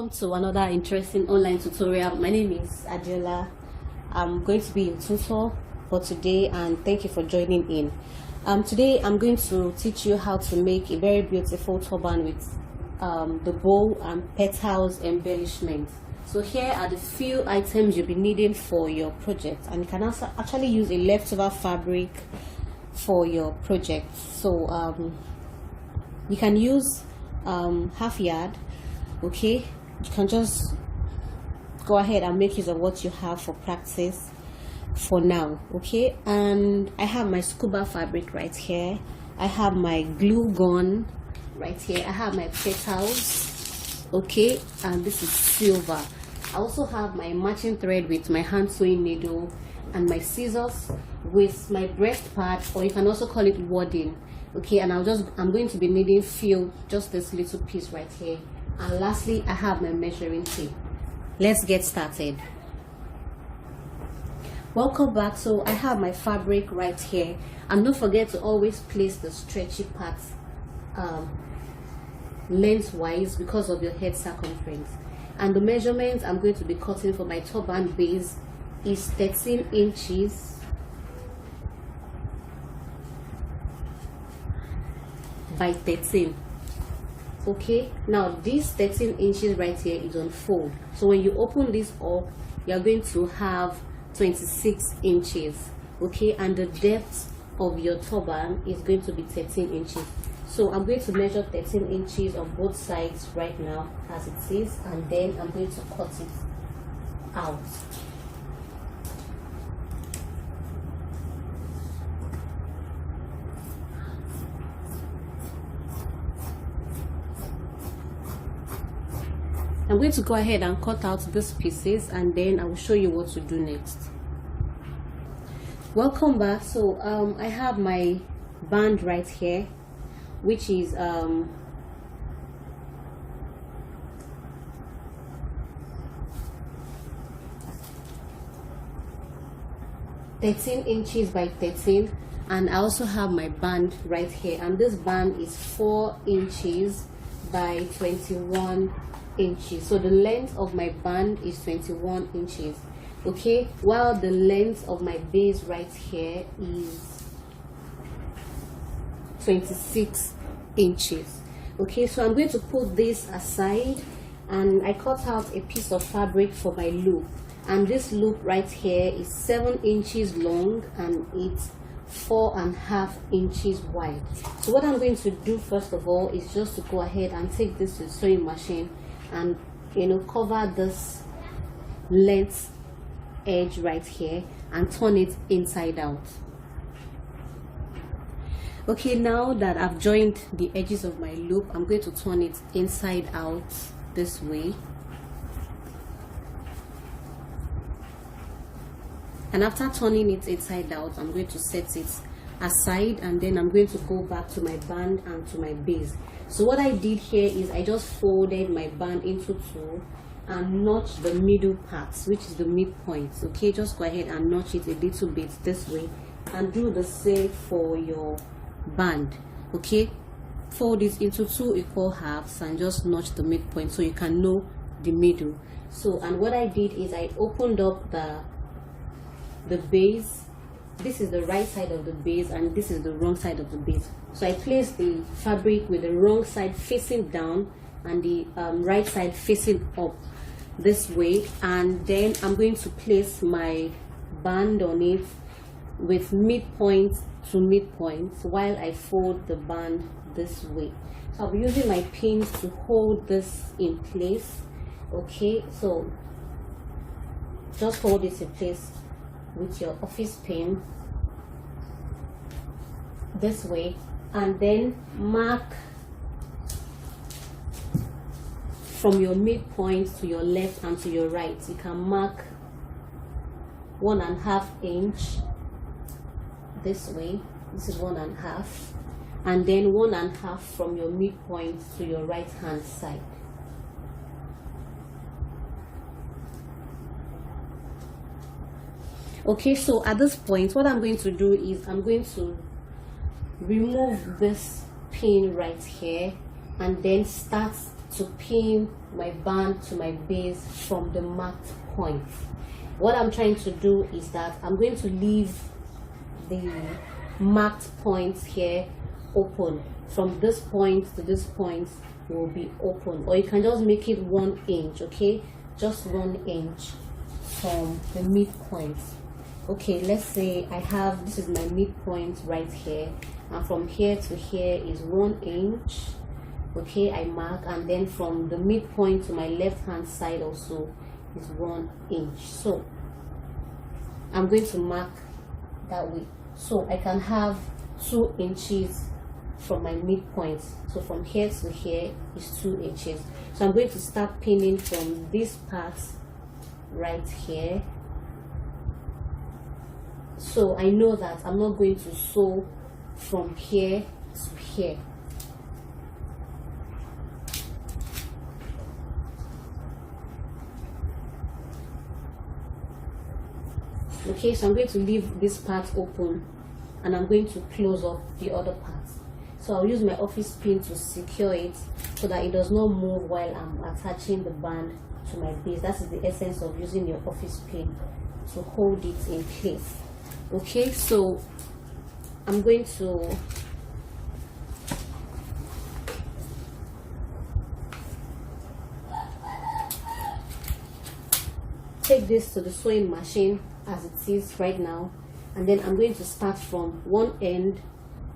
Welcome to another interesting online tutorial. My name is Adela. I'm going to be your tutor for today, and thank you for joining in. Today I'm going to teach you how to make a very beautiful turban with the bow and petals embellishment. So here are the few items you'll be needing for your project, and you can also actually use a leftover fabric for your project. So you can use half yard. Okay, you can just go ahead and make use of what you have for practice for now. Okay, and I have my scuba fabric right here, I have my glue gun right here, I have my petals, okay, and this is silver. I also have my matching thread with my hand sewing needle and my scissors with my breast pad, or you can also call it wadding. Okay, and I'm going to be needing just this little piece right here. And lastly, I have my measuring tape. Let's get started. Welcome back. So I have my fabric right here, and don't forget to always place the stretchy parts lengthwise because of your head circumference. And the measurements I'm going to be cutting for my turban base is 13 inches by 13. Okay, now this 13 inches right here is on fold, so when you open this up, you're going to have 26 inches. Okay, and the depth of your turban is going to be 13 inches. So I'm going to measure 13 inches on both sides right now as it is, and then I'm going to cut it out. I'm going to go ahead and cut out these pieces, and then I will show you what to do next. Welcome back. So I have my band right here, which is 13 inches by 13, and I also have my band right here, and this band is 4 inches by 21 inches. So the length of my band is 21 inches. Okay, while the length of my base right here is 26 inches. Okay, so I'm going to put this aside, and I cut out a piece of fabric for my loop, and this loop right here is 7 inches long and it's 4.5 inches wide. So what I'm going to do first of all is just to go ahead and take this to the sewing machine and cover this length edge right here and turn it inside out. Okay, now that I've joined the edges of my loop, I'm going to turn it inside out this way, and after turning it inside out, I'm going to set it aside, and then I'm going to go back to my band and to my base. So what I did here is I just folded my band into two and notched the middle parts, which is the midpoint. Okay, just go ahead and notch it a little bit this way, and do the same for your band. Okay, fold it into two equal halves and just notch the midpoint so you can know the middle. So, and what I did is I opened up the base. This is the right side of the base and this is the wrong side of the base. So I placed the fabric with the wrong side facing down and the right side facing up this way, and then I'm going to place my band on it with midpoint to midpoint while I fold the band this way. So I'll be using my pins to hold this in place. Okay, so just hold it in place with your office pin this way, and then mark from your midpoint to your left and to your right. You can mark 1.5 inch this way. This is 1.5, and then 1.5 from your midpoint to your right hand side. Okay, so at this point what I'm going to do is I'm going to remove this pin right here and then start to pin my band to my base from the marked point. What I'm trying to do is that I'm going to leave the marked points here open. From this point to this point will be open, or you can just make it 1 inch, okay? Just 1 inch from the midpoint. Okay, let's say I have, this is my midpoint right here, and from here to here is 1 inch. Okay, I mark, and then from the midpoint to my left hand side also is 1 inch. So I'm going to mark that way, so I can have 2 inches from my midpoint. So from here to here is 2 inches. So I'm going to start pinning from this part right here. So I know that I'm not going to sew from here to here. Okay, so I'm going to leave this part open, and I'm going to close up the other part. So I'll use my office pin to secure it so that it does not move while I'm attaching the band to my base. That is the essence of using your office pin, to hold it in place. Okay, so I'm going to take this to the sewing machine as it is right now, and then I'm going to start from one end.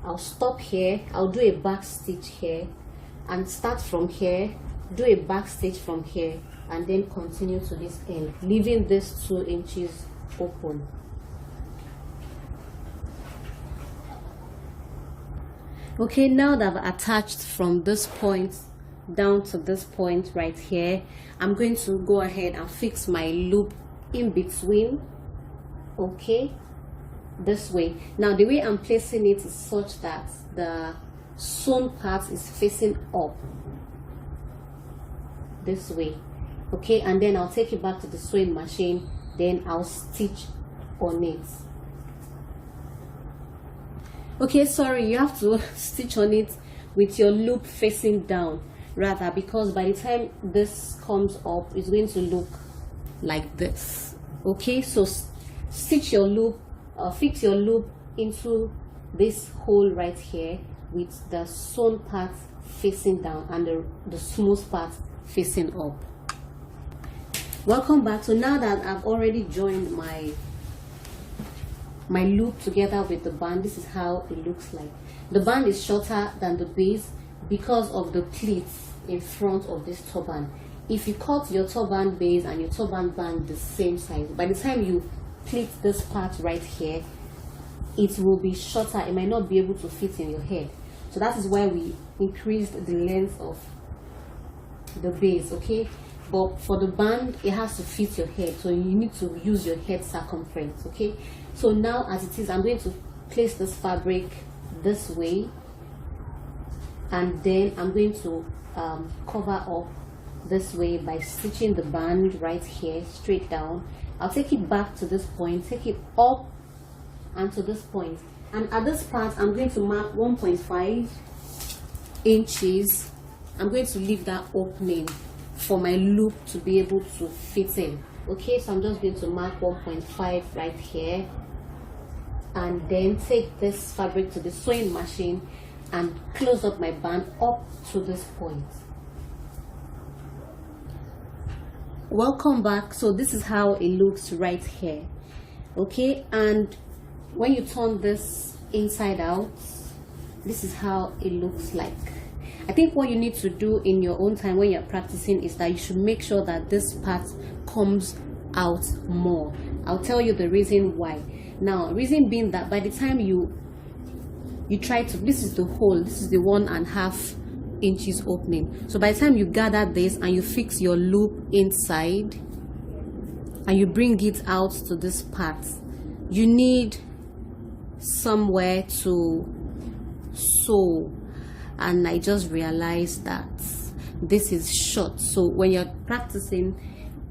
I'll stop here, I'll do a back stitch here, and start from here, do a back stitch from here, and then continue to this end, leaving this 2 inches open. Okay, now that I've attached from this point down to this point right here, I'm going to go ahead and fix my loop in between. Okay, this way. Now the way I'm placing it is such that the sewn part is facing up this way. Okay, and then I'll take it back to the sewing machine, then I'll stitch on it. Okay, sorry, you have to stitch on it with your loop facing down rather, because by the time this comes up, it's going to look like this. Okay, so stitch your loop, fix your loop into this hole right here with the sewn part facing down and the smooth part facing up. Welcome back. So now that I've already joined my loop together with the band, this is how it looks like. The band is shorter than the base because of the pleats in front of this turban. If you cut your turban base and your turban band the same size, by the time you pleat this part right here, it will be shorter. It might not be able to fit in your head. So that is why we increased the length of the base. Okay, but for the band it has to fit your head, so you need to use your head circumference. Okay, so now as it is, I'm going to place this fabric this way, and then I'm going to cover up this way by stitching the band right here straight down. I'll take it back to this point, take it up and to this point, and at this part I'm going to mark 1.5 inches. I'm going to leave that opening for my loop to be able to fit in. Okay, so I'm just going to mark 1.5 right here, and then take this fabric to the sewing machine and close up my band up to this point. Welcome back. So this is how it looks right here. Okay, and when you turn this inside out, this is how it looks like. I think what you need to do in your own time when you're practicing is that you should make sure that this part comes out more. I'll tell you the reason why. Now, reason being that by the time you try to, this is the hole, this is the 1.5 inches opening. So by the time you gather this and you fix your loop inside and you bring it out to this part, you need somewhere to sew. And I just realized that this is short. So when you're practicing,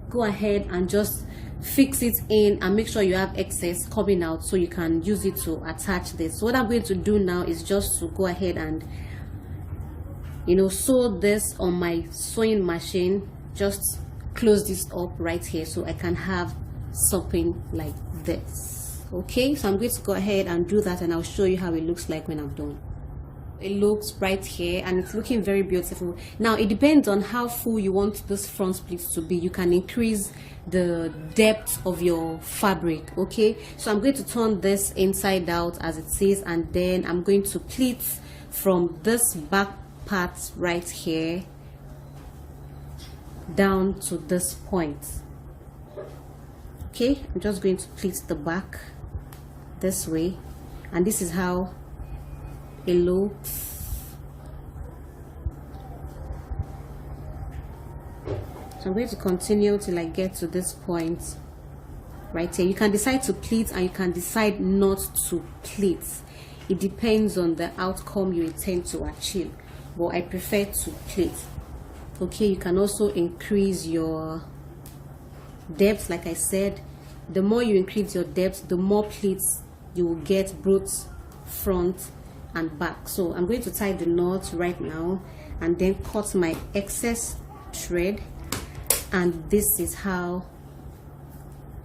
go ahead and just fix it in and make sure you have excess coming out so you can use it to attach this. So what I'm going to do now is just to go ahead and sew this on my sewing machine, just close this up right here so I can have something like this. Okay, so I'm going to go ahead and do that, and I'll show you how it looks like when I'm done. It looks right here, and it's looking very beautiful. Now it depends on how full you want this front pleats to be. You can increase the depth of your fabric. Okay, so I'm going to turn this inside out as it says, and then I'm going to pleat from this back part right here down to this point. Okay, I'm just going to pleat the back this way, and this is how it looks. So I'm going to continue till I get to this point right here. You can decide to pleat and you can decide not to pleat. It depends on the outcome you intend to achieve, but I prefer to pleat. Okay, you can also increase your depth. Like I said, the more you increase your depth, the more pleats you will get, both front and back. So I'm going to tie the knot right now and then cut my excess thread, and this is how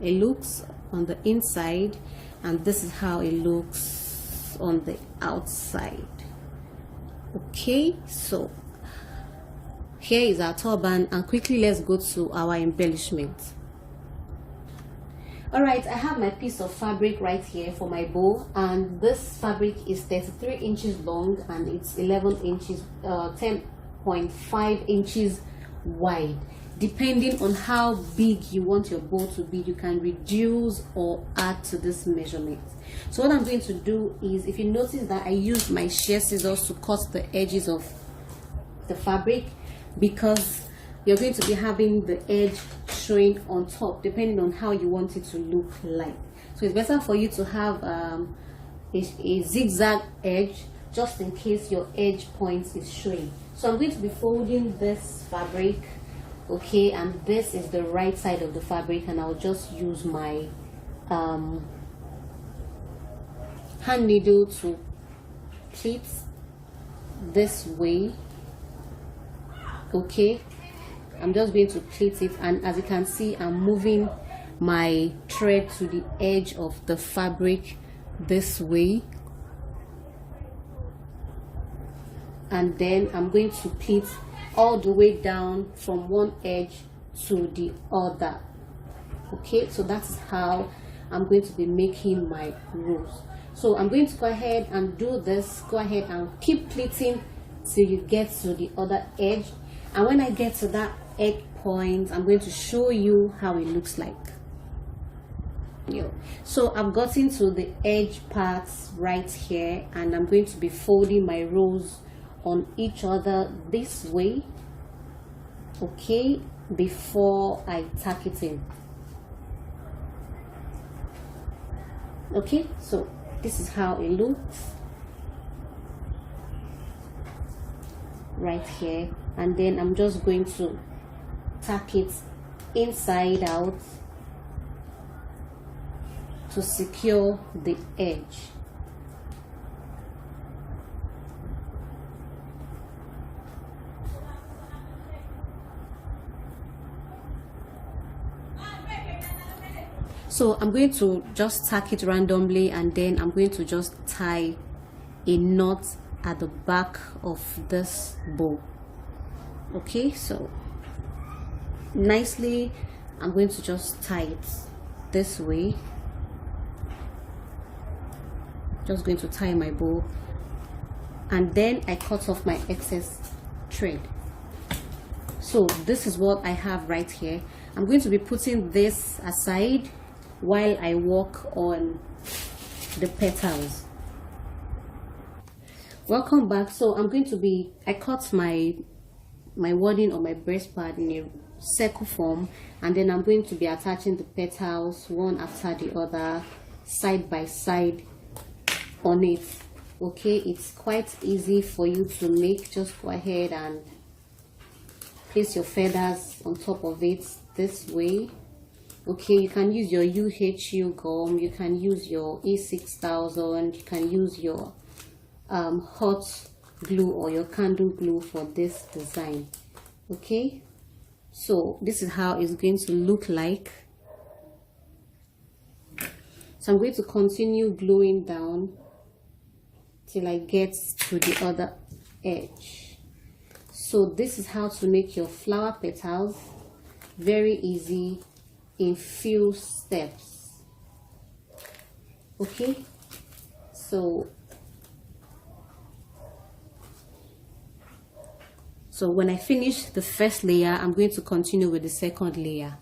it looks on the inside, and this is how it looks on the outside. Okay, so here is our turban, and quickly let's go to our embellishment. All right, I have my piece of fabric right here for my bow, and this fabric is 33 inches long and it's 11 inches 10.5 inches wide. Depending on how big you want your bow to be, you can reduce or add to this measurement. So what I'm going to do is, if you notice that I use my shear scissors to cut the edges of the fabric, because you're going to be having the edge showing on top depending on how you want it to look like. So it's better for you to have a zigzag edge, just in case your edge point is showing. So I'm going to be folding this fabric, okay, and this is the right side of the fabric, and I'll just use my hand needle to pleat this way. Okay, I'm just going to pleat it, and as you can see, I'm moving my thread to the edge of the fabric this way, and then I'm going to pleat all the way down from one edge to the other. Okay, so that's how I'm going to be making my rows. So I'm going to go ahead and do this. Go ahead and keep pleating till you get to the other edge, and when I get to that edge point, I'm going to show you how it looks like. So I've gotten to the edge parts right here, and I'm going to be folding my rows on each other this way, okay, before I tack it in. Okay, so this is how it looks right here, and then I'm just going to tack it inside out to secure the edge. So I'm going to just tack it randomly, and then I'm going to just tie a knot at the back of this bow. Okay, so nicely I'm going to just tie it this way. Just going to tie my bow, and then I cut off my excess thread. So this is what I have right here. I'm going to be putting this aside while I work on the petals. Welcome back. So I'm going to be, I cut my wording on my breast pad in a circle form, and then I'm going to be attaching the petals one after the other, side by side on it. Okay, it's quite easy for you to make. Just go ahead and place your feathers on top of it this way. Okay, you can use your UHU gum, you can use your E6000, you can use your hot glue or your candle glue for this design. Okay, so this is how it's going to look like. So I'm going to continue gluing down till I get to the other edge. So this is how to make your flower petals. Very easy, in few steps. Okay, so when I finish the first layer, I'm going to continue with the second layer.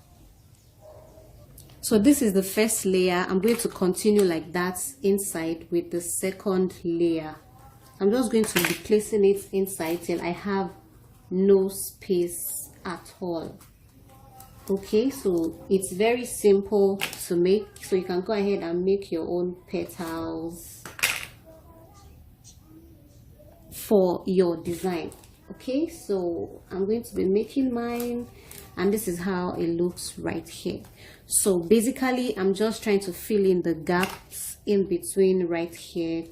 So this is the first layer. I'm going to continue like that inside with the second layer. I'm just going to be placing it inside till I have no space at all. Okay, so it's very simple to make, so you can go ahead and make your own petals for your design. Okay, so I'm going to be making mine, and this is how it looks right here. So basically I'm just trying to fill in the gaps in between right here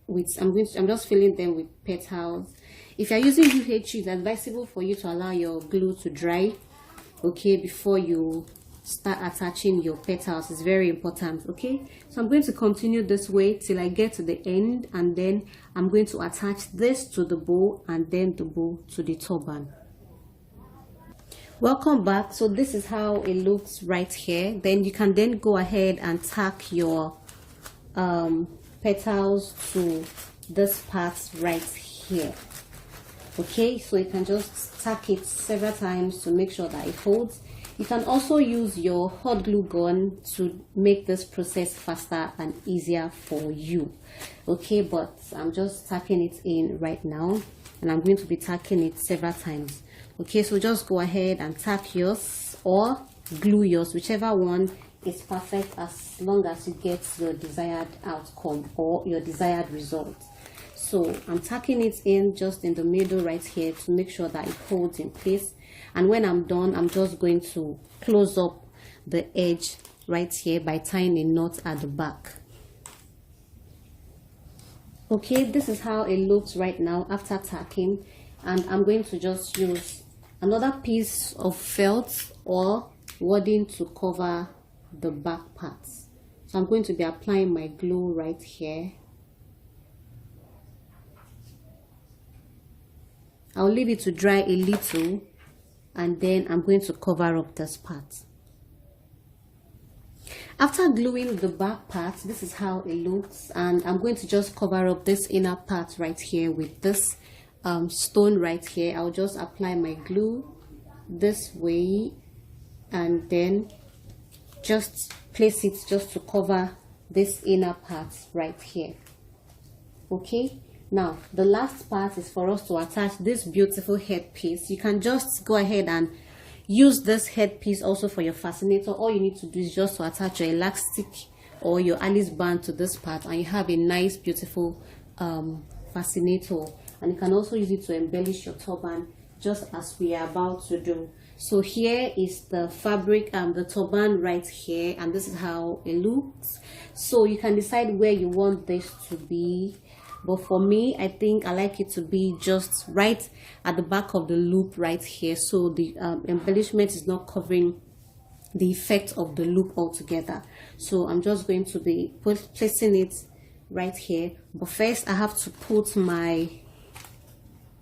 I'm just filling them with petals. If you're using UHU, it's advisable for you to allow your glue to dry, okay, before you start attaching your petals. It's very important. Okay, so I'm going to continue this way till I get to the end, and then I'm going to attach this to the bow and then the bow to the turban. Welcome back. So this is how it looks right here. Then you can then go ahead and tack your petals to this part right here. Okay, so you can just tack it several times to make sure that it holds. You can also use your hot glue gun to make this process faster and easier for you. Okay, but I'm just tacking it in right now, and I'm going to be tacking it several times. Okay, so just go ahead and tack yours or glue yours, whichever one is perfect, as long as you get your desired outcome or your desired result. So I'm tacking it in just in the middle right here to make sure that it holds in place. And when I'm done, I'm just going to close up the edge right here by tying a knot at the back. Okay, this is how it looks right now after tacking, and I'm going to just use another piece of felt or wadding to cover the back parts. So I'm going to be applying my glue right here. I'll leave it to dry a little, and then I'm going to cover up this part. After gluing the back part, this is how it looks, and I'm going to just cover up this inner part right here with this stone right here. I'll just apply my glue this way and then just place it just to cover this inner part right here. Okay, now the last part is for us to attach this beautiful headpiece. You can just go ahead and use this headpiece also for your fascinator. All you need to do is just to attach your elastic or your Alice band to this part, and you have a nice beautiful fascinator. And you can also use it to embellish your turban, just as we are about to do. So here is the fabric, the turban right here, and this is how it looks. So you can decide where you want this to be, but for me, I think I like it to be just right at the back of the loop right here, so the embellishment is not covering the effect of the loop altogether. So I'm just going to be placing it right here, but first I have to put my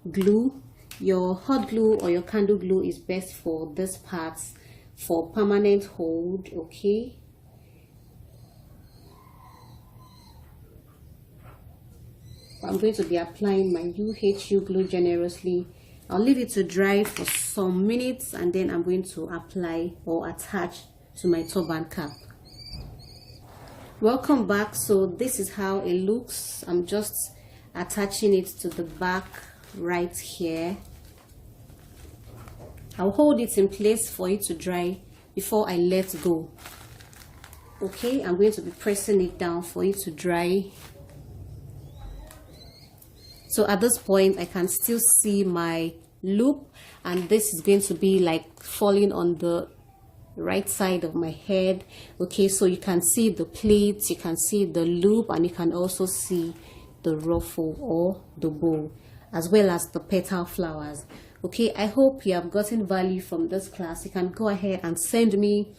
glue. Your hot glue or your candle glue is best for this part for permanent hold. Okay, I'm going to be applying my UHU glue generously. I'll leave it to dry for some minutes, and then I'm going to apply or attach to my turban cap. Welcome back. So this is how it looks. I'm just attaching it to the back right here. I'll hold it in place for it to dry before I let go. Okay, I'm going to be pressing it down for it to dry. So at this point I can still see my loop, and this is going to be like falling on the right side of my head. Okay, so you can see the pleats, you can see the loop, and you can also see the the ruffle or the bow, as well as the petal flowers. Okay, I hope you have gotten value from this class. You can go ahead and send me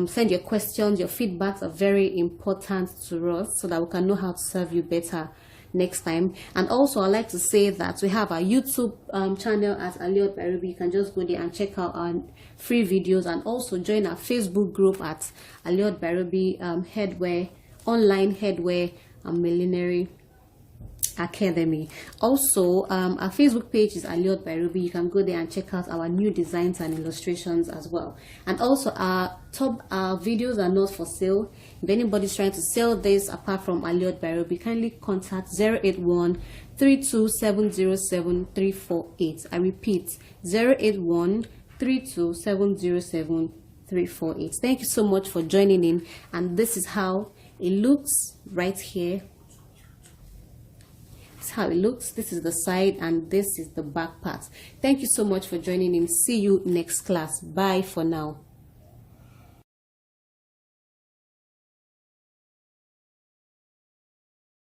send your questions. Your feedbacks are very important to us so that we can know how to serve you better next time. And also, I'd like to say that we have our YouTube channel at Adorned by Ruby. You can just go there and check out our free videos, and also join our Facebook group at Adorned by Ruby Headwear, online headwear and millinery academy. Also, our Facebook page is Adorned by Ruby. You can go there and check out our new designs and illustrations as well. And also, our videos are not for sale. If anybody's trying to sell this apart from Adorned by Ruby, kindly contact 081 32707 348. I repeat, 081 32707 348. Thank you so much for joining in, and this is how it looks right here. How it looks. This is the side and this is the back part. Thank you so much for joining in. See you next class. Bye for now.